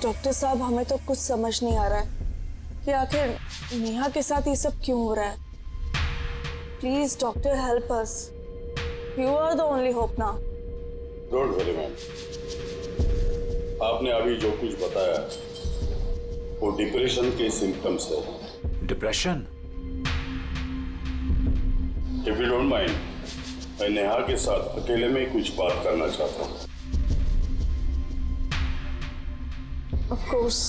Doctor साहब, हमें तो कुछ समझ नहीं आ रहा है कि आखिर नेहा के साथ ये सब क्यों हो रहा है। Please doctor, help us. You are the only hope now. Don't worry ma'am, आपने अभी जो कुछ बताया वो डिप्रेशन के सिम्टम्स है। Depression? If you don't mind, मैं नेहा के साथ अकेले में कुछ बात करना चाहता हूँ। Of course.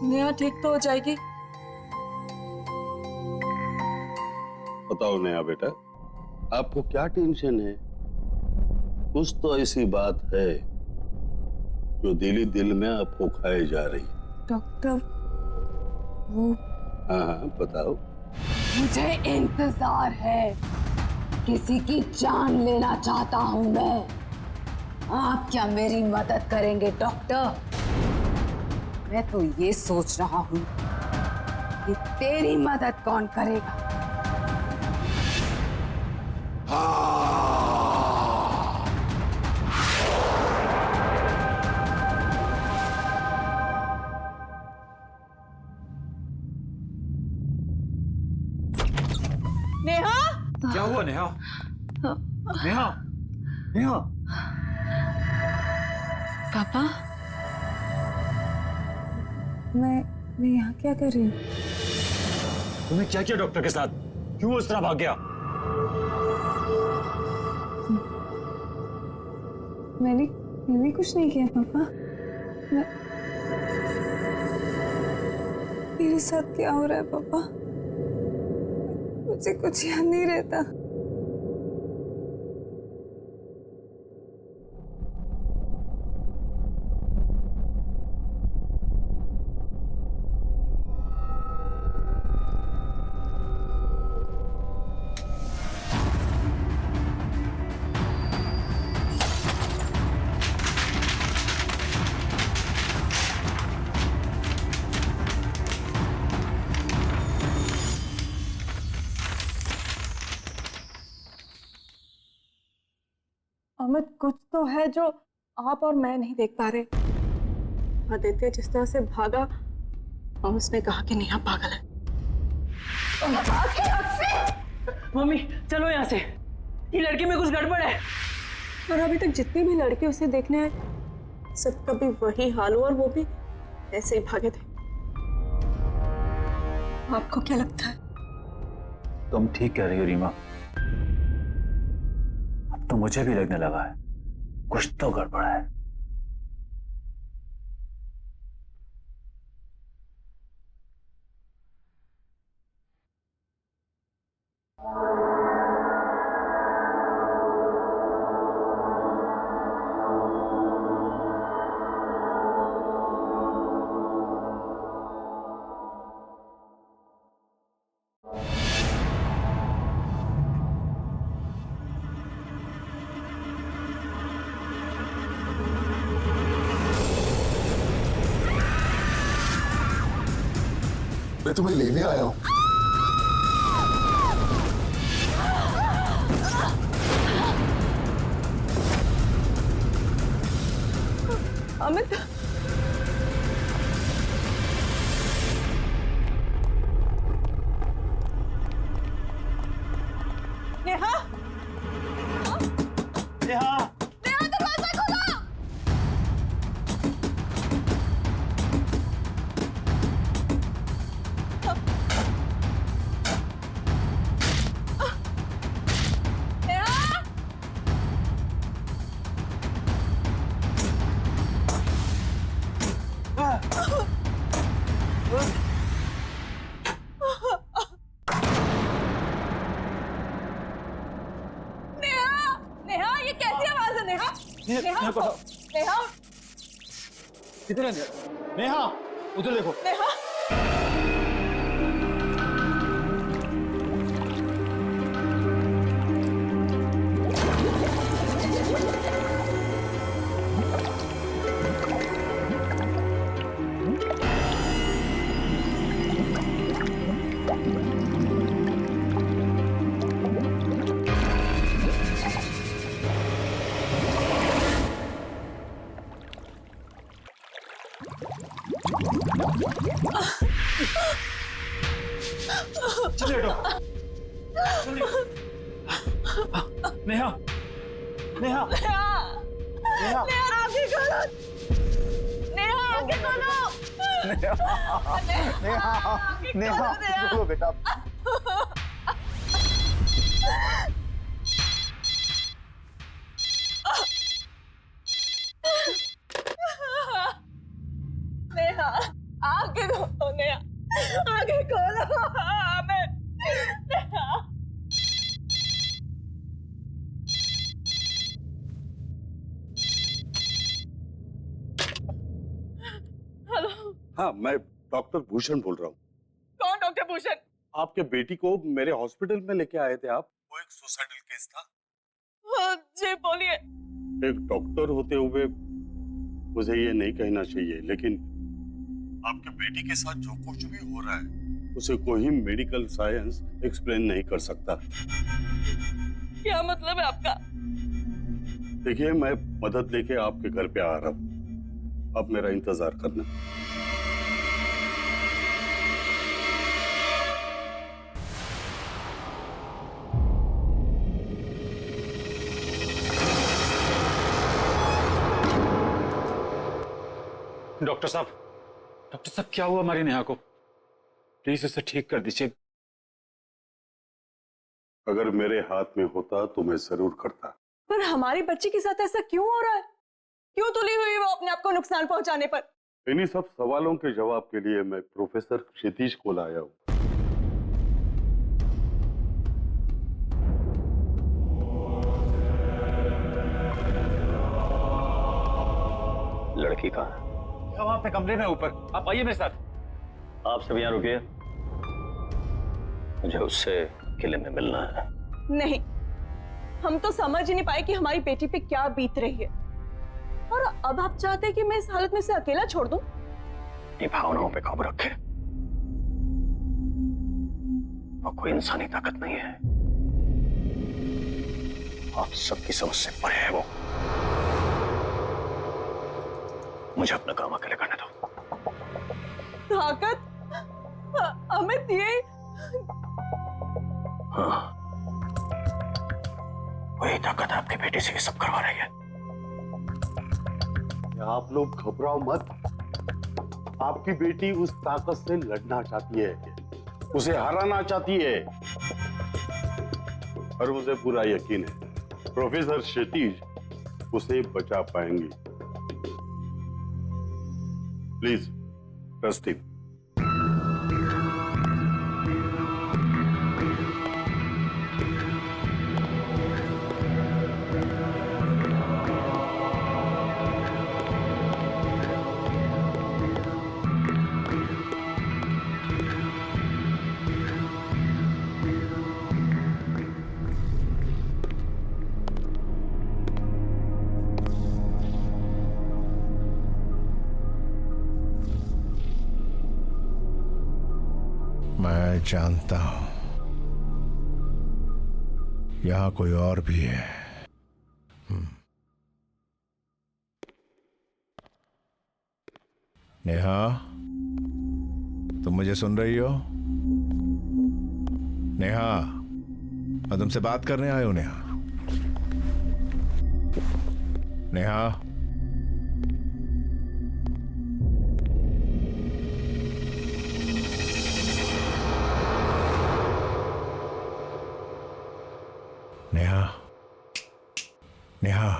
नेहा ठीक तो हो जाएगी? बताओ नेहा बेटा, आपको क्या टेंशन है? कुछ तो ऐसी बात है जो दिल ही दिल में आपको खाए जा रही है। डॉक्टर, वो हाँ हाँ बताओ। मुझे इंतजार है, किसी की जान लेना चाहता हूं मैं। आप क्या मेरी मदद करेंगे डॉक्टर? मैं तो ये सोच रहा हूं कि तेरी मदद कौन करेगा। नेहा! क्या हुआ नेहा? नेहा? नेहा? पापा, मैं यहाँ क्या कर रही हूँ? तुम्हें क्या किया डॉक्टर के साथ? क्यों उस तरह भाग गया? मैंने कुछ नहीं किया पापा। मेरे साथ क्या हो रहा है पापा? मुझे कुछ याद नहीं रहता। अमित, कुछ तो है जो आप और मैं नहीं देख पा रहे। आदित्य जिस तरह से भागा और उसने कहा कि नेहा पागल है। मम्मी चलो यहाँ से, ये लड़की में कुछ गड़बड़ है। और अभी तक जितने भी लड़के उसे देखने आए सबका भी वही हाल हुआ और वो भी ऐसे ही भागे थे। आपको क्या लगता है? तुम ठीक कह रही हो रीमा। अब तो मुझे भी लगने लगा है कुछ तो गड़बड़ है। तुम्हें लेने आया हूँ। अमित, नेहा, नेहा, नेहा दरवाजा खोलो। नेहा, नेहा, नेहा, ये कैसी आवाज है नेहा? नेहा, नेहा, कितने नेहा, उधर देखो। नेहा, चलिए डॉक्टर, चलिए। नेहा, नेहा, नेहा, नेहा, आंखें खोलो। नेहा, आंखें खोलो। नेहा, बोलो बेटा। नेहा, आंखें खोलो। नेहा, आंखें खोलो। अमित, नेहा, हेलो, हाँ, मैं डॉक्टर भूषण बोल रहा हूँ। कौन डॉक्टर भूषण? आपके बेटी को मेरे हॉस्पिटल में लेके आए थे आप। वो एक सुसाइडल केस था। जी बोलिए। एक डॉक्टर होते हुए मुझे ये नहीं कहना चाहिए, लेकिन आपके बेटी के साथ जो कुछ भी हो रहा है उसे कोई मेडिकल साइंस एक्सप्लेन नहीं कर सकता। क्या मतलब है आपका? देखिए, मैं मदद लेके आपके घर पे आ रहा हूँ, आप मेरा इंतजार करना। डॉक्टर साहब क्या हुआ हमारी नेहा को? प्लीज उसे ठीक कर दीजिए। अगर मेरे हाथ में होता तो मैं जरूर करता। पर हमारी बच्ची के साथ ऐसा क्यों हो रहा है? क्यों तुली हुई वो अपने आप को नुकसान पहुंचाने पर? इन्हीं सब सवालों के जवाब के लिए मैं प्रोफेसर क्षितिज को लाया हूँ। लड़की कहाँ है? वहां पे कमरे में ऊपर, आप आइए मेरे साथ। आप सब यहाँ रुकिए, मुझे उससे किले में मिलना है। नहीं, हम तो समझ ही नहीं पाए कि हमारी बेटी पे क्या बीत रही है, और अब आप चाहते हैं कि मैं इस हालत में से अकेला छोड़ दूं? अपनी भावनाओं पे काबू रखे, वो कोई इंसानी ताकत नहीं है, आप सबकी समझ से परे है वो। मुझे अपना काम अकेले करने दो। ताकत? अमित, ये हाँ, वही ताकत आपकी बेटी से ये सब करवा रही है। आप लोग घबराओ मत। आपकी बेटी उस ताकत से लड़ना चाहती है, उसे हराना चाहती है, और मुझे पूरा यकीन है प्रोफेसर क्षितिज उसे बचा पाएंगे। Please trust him. जानता हूं यहां कोई और भी है। नेहा, तुम मुझे सुन रही हो? नेहा, मैं तुमसे बात करने आया हूं। नेहा, नेहा, नेहा, नेहा।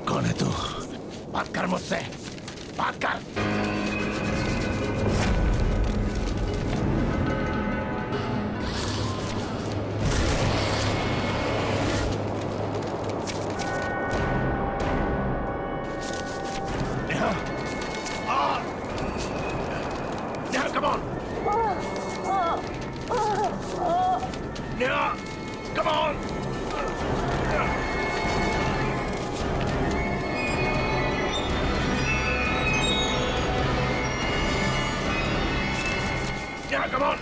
कौन है तू? बात कर मुझसे, बात कर। Neha, Neha, come on. Neha, come on. Yeah, come on!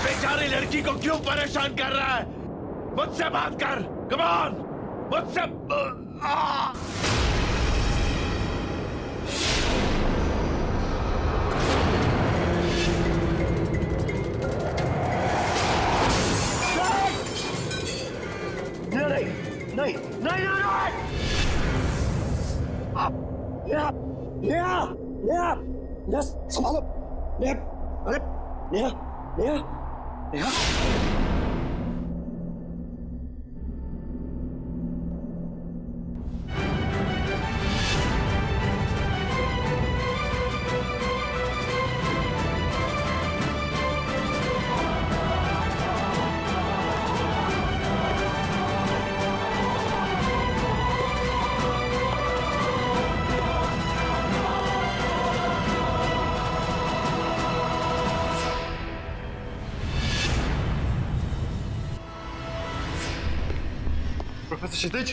बेचारी लड़की को क्यों परेशान कर रहा है? मुझसे बात कर, कम ऑन, मुझसे नहीं, नहीं, नहीं, नहीं, नेहा, नेहा, नेहा, नेहा, संभालो, नेहा, अरे, नेहा, नेहा, नेहा, प्रोफेसर क्षितिज,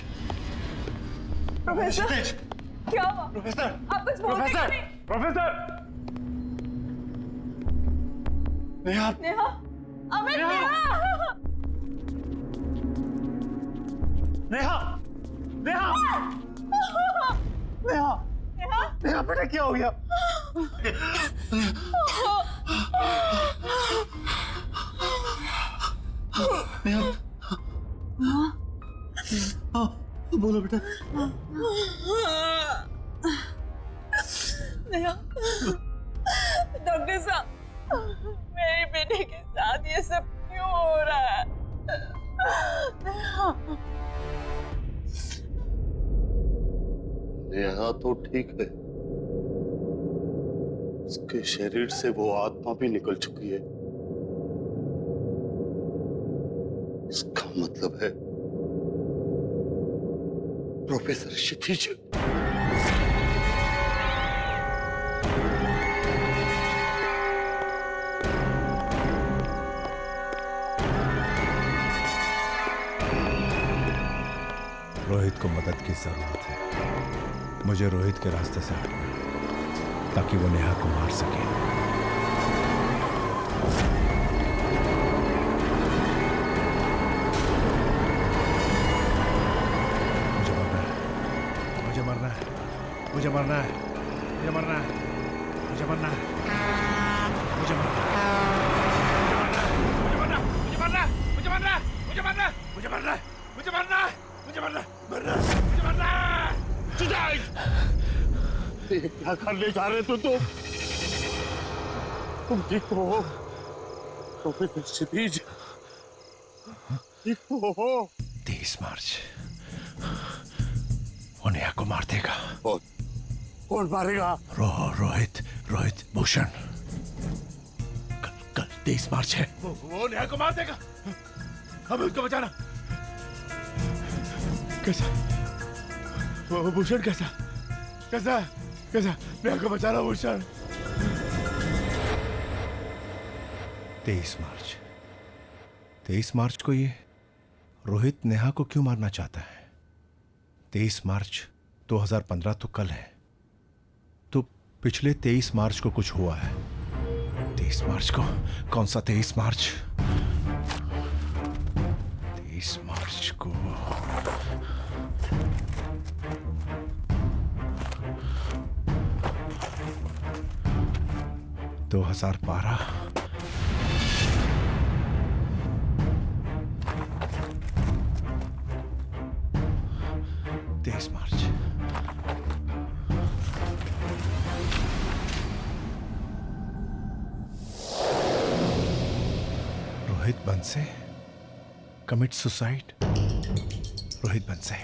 प्रोफेसर क्षितिज, क्या हुआ? प्रोफेसर, आप कुछ बोलते क्यों नहीं? प्रोफेसर, नेहा, नेहा, अमित, नेहा! नेहा! नेहा, नेहा, नेहा, नेहा! नेहा, बेटा क्या हो गया? नेहा, हाँ, बोलो बेटा। नेहा, डॉक्टर साहब, मेरी बेटे के साथ ये सब क्यों हो रहा है? नेहा तो ठीक है, उसके शरीर से वो आत्मा भी निकल चुकी है। इसका मतलब है प्रोफेसर क्षितिज रोहित को मदद की जरूरत है। मुझे रोहित के रास्ते से हटना है ताकि वो नेहा को मार सके। मुझे मरना है, मुझे मरना है, मुझे मरना है, मुझे मरना है, मुझे मरना है, मुझे मरना है, मुझे मरना है, मुझे मरना है, मुझे मरना है, मुझे मरना है, मुझे मरना है, मुझे मरना है, मुझे मरना है। ये क्या करने जा रहे तुम ठीक तो हो? तो फिर क्षितिज ठीक तो हो? 30 मार्च वो नेहा को मार देगा। कौन मारेगा? रोहित भूषण। कल 23 मार्च है। वो नेहा को मार देगा। हमें उसको बचाना। कैसा? वो भूषण कैसा? कैसा? कैसा? नेहा को बचाना भूषण। 23 मार्च को ये रोहित नेहा को क्यों मारना चाहता है? 23 मार्च 2015 तो कल है, तो पिछले 23 मार्च को कुछ हुआ है। 23 मार्च को? कौन सा 23 मार्च? 23 मार्च को 2012। मार्च। रोहित बंसे कमिट सुसाइड। रोहित बंसे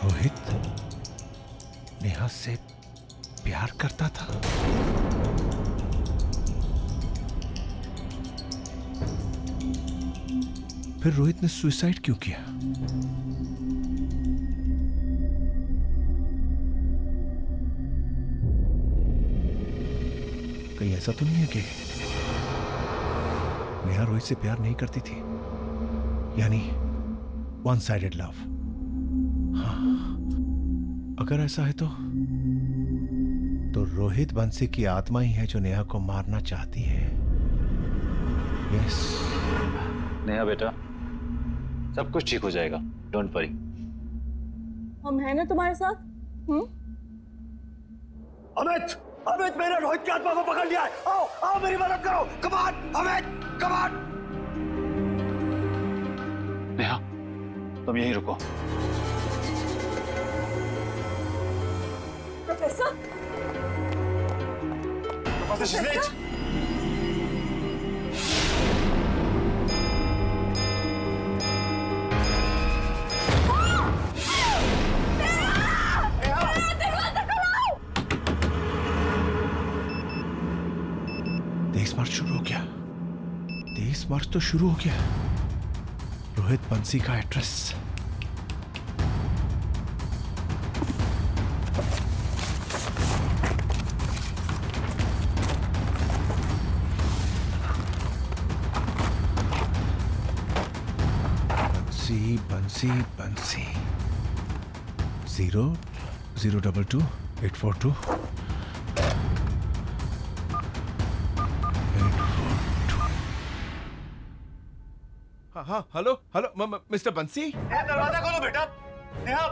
रोहित नेहा से प्यार करता था। फिर रोहित ने सुसाइड क्यों किया? कहीं ऐसा तो नहीं है कि नेहा रोहित से प्यार नहीं करती थी, यानी वन साइडेड लव। हाँ, अगर ऐसा है तो रोहित बंसी की आत्मा ही है जो नेहा को मारना चाहती है। यस नेहा बेटा, सब कुछ ठीक हो जाएगा, डोंट वरी। हम हैं ना तुम्हारे साथ? अमित, अमित मेरे रोहित की आत्मा को पकड़ लिया है। आओ, आओ मेरी मदद करो। Come on, Amit, come on. Neha, तुम यहीं रुको। प्रोफेसर, मार्च शुरू हो गया। 23 मार्च तो शुरू हो गया। रोहित बंसी का एड्रेस। बंसी 0022842। हाँ, हेलो, मिस्टर बंसी। दरवाजा खोलो बेटा। नेहा,